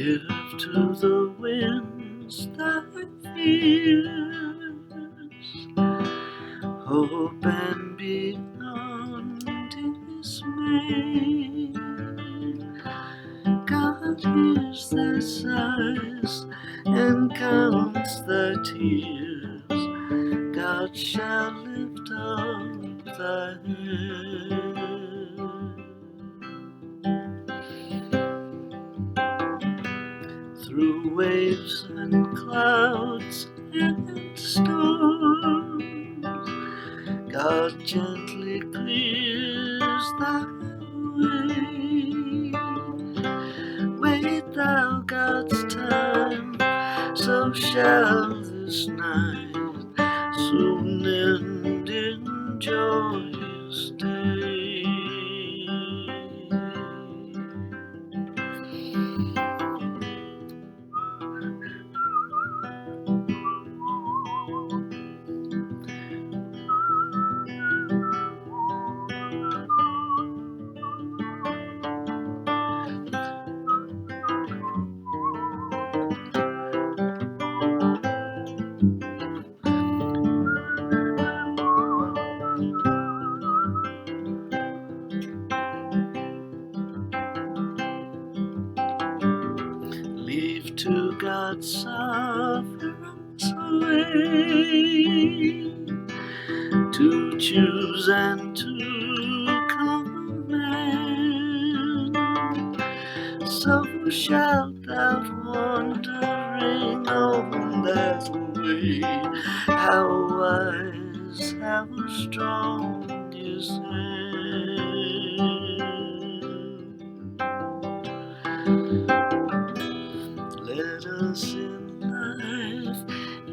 Give to the winds thy fears, hope and be undismayed. God hears thy sighs and counts thy tears. God shall lift up thy head. Through waves and clouds and storms, God gently clears thy way. Wait thou God's time, so shall this night soon end in joyous day. Leave to God's sovereign sway to choose and to command. So shalt thou wandering on that way. How wise, how strong His hand. Let us in life,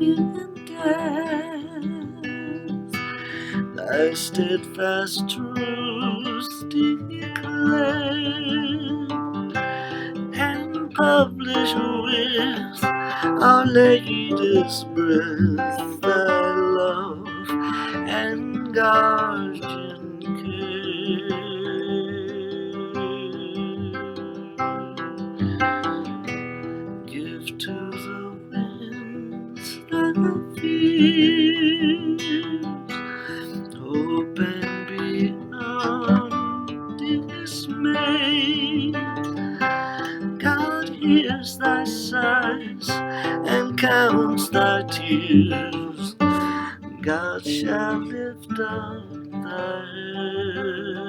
in death, thy steadfast truth declare, and publish with Our Lady's breath thy love and guardian care. Give to the winds thy fears, hope and be undismayed. God hears thy sighs and counts thy tears. God shall lift up thy head.